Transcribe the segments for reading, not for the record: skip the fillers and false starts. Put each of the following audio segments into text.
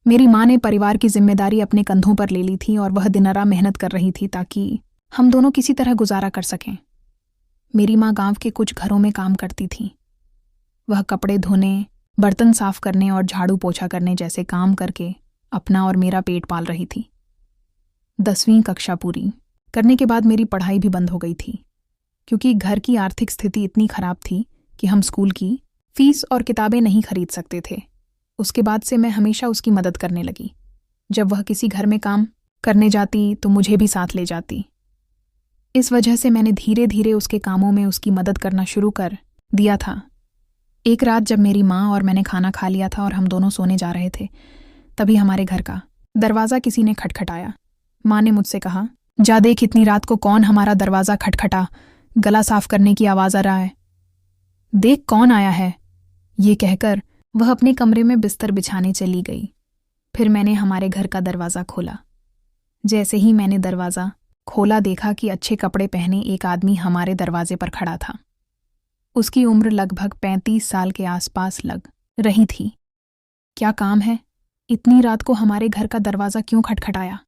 मेरी माँ ने परिवार की जिम्मेदारी अपने कंधों पर ले ली थी और वह दिनरात मेहनत कर रही थी ताकि हम दोनों किसी तरह गुजारा कर सकें। मेरी माँ गांव के कुछ घरों में काम करती थी। वह कपड़े धोने, बर्तन साफ करने और झाड़ू पोछा करने जैसे काम करके अपना और मेरा पेट पाल रही थी। 10वीं कक्षा पूरी करने के बाद मेरी पढ़ाई भी बंद हो गई थी, क्योंकि घर की आर्थिक स्थिति इतनी खराब थी कि हम स्कूल की फीस और किताबें नहीं खरीद सकते थे। उसके बाद से मैं हमेशा उसकी मदद करने लगी। जब वह किसी घर में काम करने जाती तो मुझे भी साथ ले जाती। इस वजह से मैंने धीरे धीरे उसके कामों में उसकी मदद करना शुरू कर दिया था। एक रात जब मेरी माँ और मैंने खाना खा लिया था और हम दोनों सोने जा रहे थे, तभी हमारे घर का दरवाज़ा किसी ने खटखटाया। माँ ने मुझसे कहा, जा देख इतनी रात को कौन हमारा दरवाज़ा खटखटा, गला साफ करने की आवाज़ आ रहा है, देख कौन आया है। ये कहकर वह अपने कमरे में बिस्तर बिछाने चली गई। फिर मैंने हमारे घर का दरवाज़ा खोला। जैसे ही मैंने दरवाज़ा खोला देखा कि अच्छे कपड़े पहने एक आदमी हमारे दरवाजे पर खड़ा था। उसकी उम्र लगभग 35 साल के आसपास लग रही थी। क्या काम है? इतनी रात को हमारे घर का दरवाज़ा क्यों खटखटाया?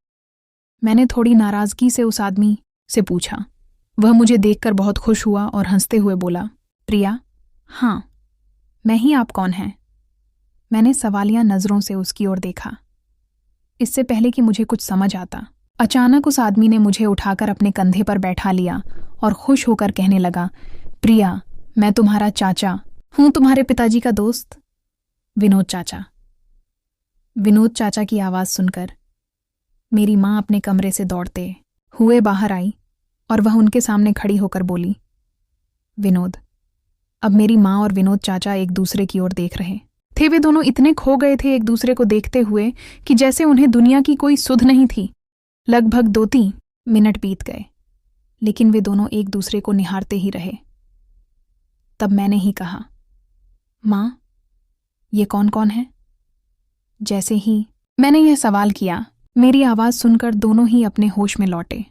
मैंने थोड़ी नाराज़गी से उस आदमी से पूछा। वह मुझे देखकर बहुत खुश हुआ और हंसते हुए बोला, प्रिया, हाँ मैं ही, आप कौन हैं? मैंने सवालिया नज़रों से उसकी ओर देखा। इससे पहले कि मुझे कुछ समझ आता, अचानक उस आदमी ने मुझे उठाकर अपने कंधे पर बैठा लिया और खुश होकर कहने लगा, प्रिया, मैं तुम्हारा चाचा हूं, तुम्हारे पिताजी का दोस्त, विनोद चाचा। विनोद चाचा की आवाज़ सुनकर मेरी माँ अपने कमरे से दौड़ते हुए बाहर आई और वह उनके सामने खड़ी होकर बोली, विनोद। अब मेरी माँ और विनोद चाचा एक दूसरे की ओर देख रहे थे। वे दोनों इतने खो गए थे एक दूसरे को देखते हुए कि जैसे उन्हें दुनिया की कोई सुध नहीं थी। लगभग 2-3 मिनट बीत गए, लेकिन वे दोनों एक दूसरे को निहारते ही रहे। तब मैंने ही कहा, माँ, ये कौन कौन है? जैसे ही मैंने यह सवाल किया, मेरी आवाज़ सुनकर दोनों ही अपने होश में लौटे।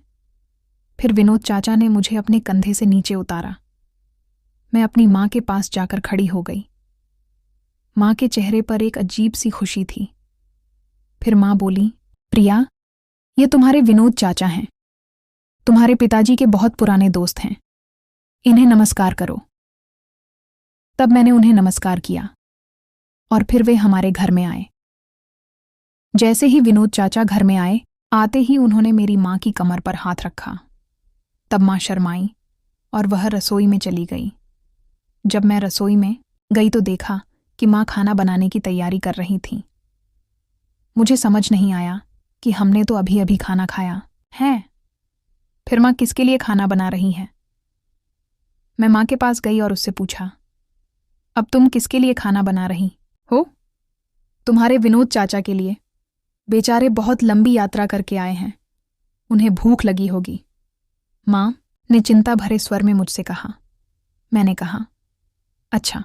फिर विनोद चाचा ने मुझे अपने कंधे से नीचे उतारा। मैं अपनी माँ के पास जाकर खड़ी हो गई। माँ के चेहरे पर एक अजीब सी खुशी थी। फिर माँ बोली, प्रिया, ये तुम्हारे विनोद चाचा हैं, तुम्हारे पिताजी के बहुत पुराने दोस्त हैं, इन्हें नमस्कार करो। तब मैंने उन्हें नमस्कार किया और फिर वे हमारे घर में आए। जैसे ही विनोद चाचा घर में आए, आते ही उन्होंने मेरी माँ की कमर पर हाथ रखा। तब माँ शर्माई और वह रसोई में चली गई। जब मैं रसोई में गई तो देखा कि माँ खाना बनाने की तैयारी कर रही थी। मुझे समझ नहीं आया कि हमने तो अभी अभी खाना खाया है, फिर माँ किसके लिए खाना बना रही है? मैं माँ के पास गई और उससे पूछा, अब तुम किसके लिए खाना बना रही हो? तुम्हारे विनोद चाचा के लिए। बेचारे बहुत लंबी यात्रा करके आए हैं, उन्हें भूख लगी होगी, माँ ने चिंता भरे स्वर में मुझसे कहा। मैंने कहा, अच्छा,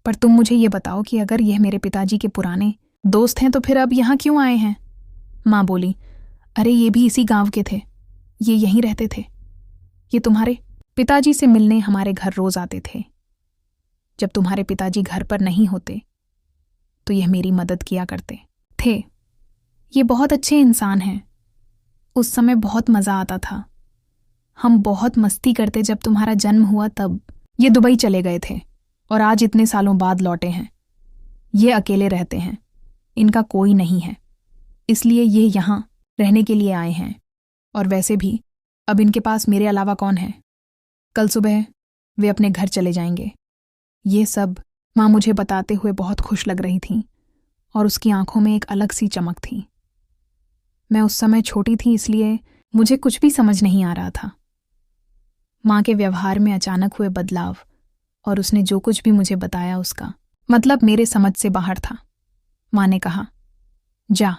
पर तुम मुझे ये बताओ कि अगर यह मेरे पिताजी के पुराने दोस्त हैं तो फिर अब यहाँ क्यों आए हैं? माँ बोली, अरे ये भी इसी गांव के थे, ये यहीं रहते थे। ये तुम्हारे पिताजी से मिलने हमारे घर रोज आते थे। जब तुम्हारे पिताजी घर पर नहीं होते तो यह मेरी मदद किया करते थे। ये बहुत अच्छे इंसान हैं। उस समय बहुत मज़ा आता था। हम बहुत मस्ती करते। जब तुम्हारा जन्म हुआ तब ये दुबई चले गए थे और आज इतने सालों बाद लौटे हैं। ये अकेले रहते हैं, इनका कोई नहीं है, इसलिए ये यहाँ रहने के लिए आए हैं। और वैसे भी अब इनके पास मेरे अलावा कौन है? कल सुबह वे अपने घर चले जाएंगे। ये सब माँ मुझे बताते हुए बहुत खुश लग रही थी और उसकी आंखों में एक अलग सी चमक थी। मैं उस समय छोटी थी, इसलिए मुझे कुछ भी समझ नहीं आ रहा था। माँ के व्यवहार में अचानक हुए बदलाव और उसने जो कुछ भी मुझे बताया उसका मतलब मेरे समझ से बाहर था। माँ ने कहा, जा,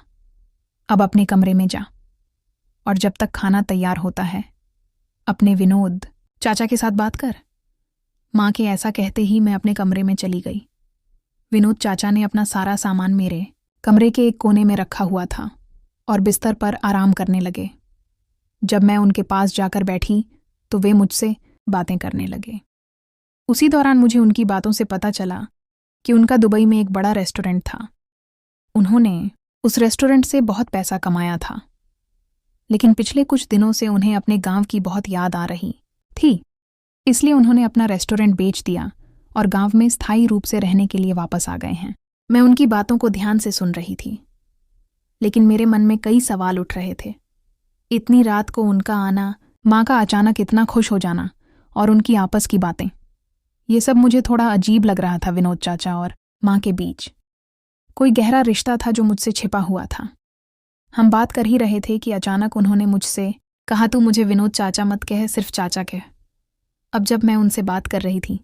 अब अपने कमरे में जा और जब तक खाना तैयार होता है अपने विनोद चाचा के साथ बात कर। माँ के ऐसा कहते ही मैं अपने कमरे में चली गई। विनोद चाचा ने अपना सारा सामान मेरे कमरे के एक कोने में रखा हुआ था और बिस्तर पर आराम करने लगे। जब मैं उनके पास जाकर बैठी तो वे मुझसे बातें करने लगे। उसी दौरान मुझे उनकी बातों से पता चला कि उनका दुबई में एक बड़ा रेस्टोरेंट था। उन्होंने उस रेस्टोरेंट से बहुत पैसा कमाया था, लेकिन पिछले कुछ दिनों से उन्हें अपने गांव की बहुत याद आ रही थी। इसलिए उन्होंने अपना रेस्टोरेंट बेच दिया और गांव में स्थायी रूप से रहने के लिए वापस आ गए हैं। मैं उनकी बातों को ध्यान से सुन रही थी, लेकिन मेरे मन में कई सवाल उठ रहे थे। इतनी रात को उनका आना, माँ का अचानक इतना खुश हो जाना और उनकी आपस की बातें, ये सब मुझे थोड़ा अजीब लग रहा था। विनोद चाचा और माँ के बीच कोई गहरा रिश्ता था जो मुझसे छिपा हुआ था। हम बात कर ही रहे थे कि अचानक उन्होंने मुझसे कहा, तू मुझे विनोद चाचा मत कह, सिर्फ चाचा कह। अब जब मैं उनसे बात कर रही थी,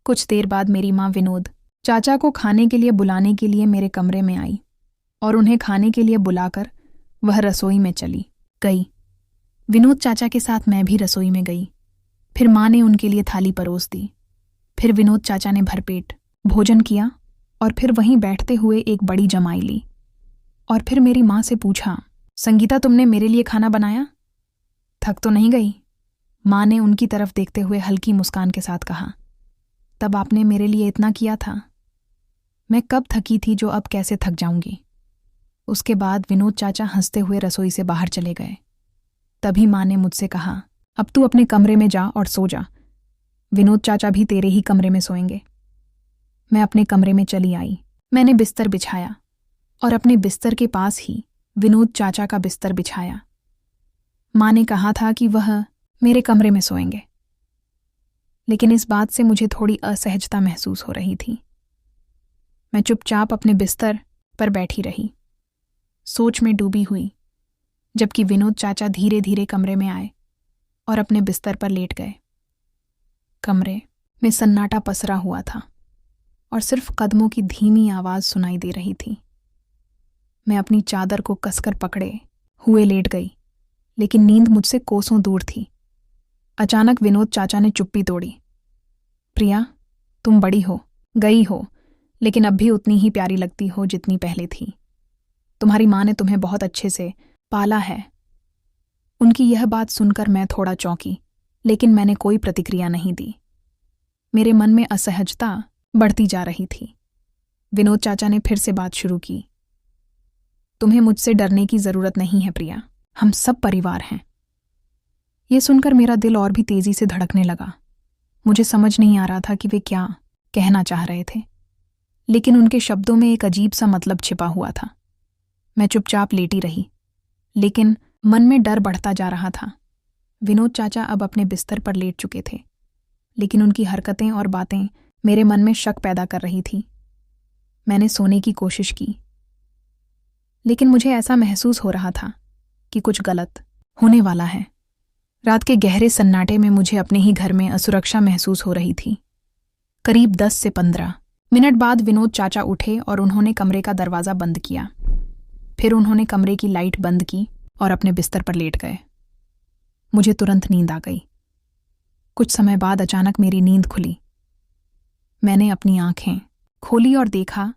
कुछ देर बाद मेरी माँ विनोद चाचा को खाने के लिए बुलाने के लिए मेरे कमरे में आई और उन्हें खाने के लिए बुलाकर वह रसोई में चली गई। विनोद चाचा के साथ मैं भी रसोई में गई। फिर माँ ने उनके लिए थाली परोस दी। फिर विनोद चाचा ने भरपेट भोजन किया और फिर वहीं बैठते हुए एक बड़ी जमाई ली। और फिर मेरी माँ से पूछा, संगीता, तुमने मेरे लिए खाना बनाया? थक तो नहीं गई? माँ ने उनकी तरफ देखते हुए हल्की मुस्कान के साथ कहा, तब आपने मेरे लिए इतना किया था। मैं कब थकी थी जो अब कैसे थक जाऊंगी। उसके बाद विनोद चाचा हंसते हुए रसोई से बाहर चले गए। तभी माँ ने मुझसे कहा, अब तू अपने कमरे में जा और सो जा। विनोद चाचा भी तेरे ही कमरे में सोएंगे। मैं अपने कमरे में चली आई। मैंने बिस्तर बिछाया और अपने बिस्तर के पास ही विनोद चाचा का बिस्तर बिछाया। माँ ने कहा था कि वह मेरे कमरे में सोएंगे, लेकिन इस बात से मुझे थोड़ी असहजता महसूस हो रही थी। मैं चुपचाप अपने बिस्तर पर बैठी रही, सोच में डूबी हुई, जबकि विनोद चाचा धीरे धीरे कमरे में आए और अपने बिस्तर पर लेट गए। कमरे में सन्नाटा पसरा हुआ था और सिर्फ कदमों की धीमी आवाज सुनाई दे रही थी। मैं अपनी चादर को कसकर पकड़े हुए लेट गई, लेकिन नींद मुझसे कोसों दूर थी। अचानक विनोद चाचा ने चुप्पी तोड़ी। प्रिया, तुम बड़ी हो गई हो, लेकिन अब भी उतनी ही प्यारी लगती हो जितनी पहले थी। तुम्हारी माँ ने तुम्हें बहुत अच्छे से पाला है। उनकी यह बात सुनकर मैं थोड़ा चौंकी, लेकिन मैंने कोई प्रतिक्रिया नहीं दी। मेरे मन में असहजता बढ़ती जा रही थी। विनोद चाचा ने फिर से बात शुरू की, तुम्हें मुझसे डरने की जरूरत नहीं है प्रिया, हम सब परिवार हैं। ये सुनकर मेरा दिल और भी तेजी से धड़कने लगा। मुझे समझ नहीं आ रहा था कि वे क्या कहना चाह रहे थे, लेकिन उनके शब्दों में एक अजीब सा मतलब छिपा हुआ था। मैं चुपचाप लेटी रही, लेकिन मन में डर बढ़ता जा रहा था। विनोद चाचा अब अपने बिस्तर पर लेट चुके थे, लेकिन उनकी हरकतें और बातें मेरे मन में शक पैदा कर रही थी। मैंने सोने की कोशिश की, लेकिन मुझे ऐसा महसूस हो रहा था कि कुछ गलत होने वाला है। रात के गहरे सन्नाटे में मुझे अपने ही घर में असुरक्षा महसूस हो रही थी। करीब 10 से 15 मिनट बाद विनोद चाचा उठे और उन्होंने कमरे का दरवाज़ा बंद किया। फिर उन्होंने कमरे की लाइट बंद की और अपने बिस्तर पर लेट गए। मुझे तुरंत नींद आ गई। कुछ समय बाद अचानक मेरी नींद खुली। मैंने अपनी आंखें खोली और देखा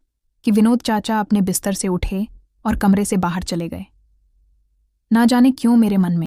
कि विनोद चाचा अपने बिस्तर से उठे और कमरे से बाहर चले गए। ना जाने क्यों मेरे मन में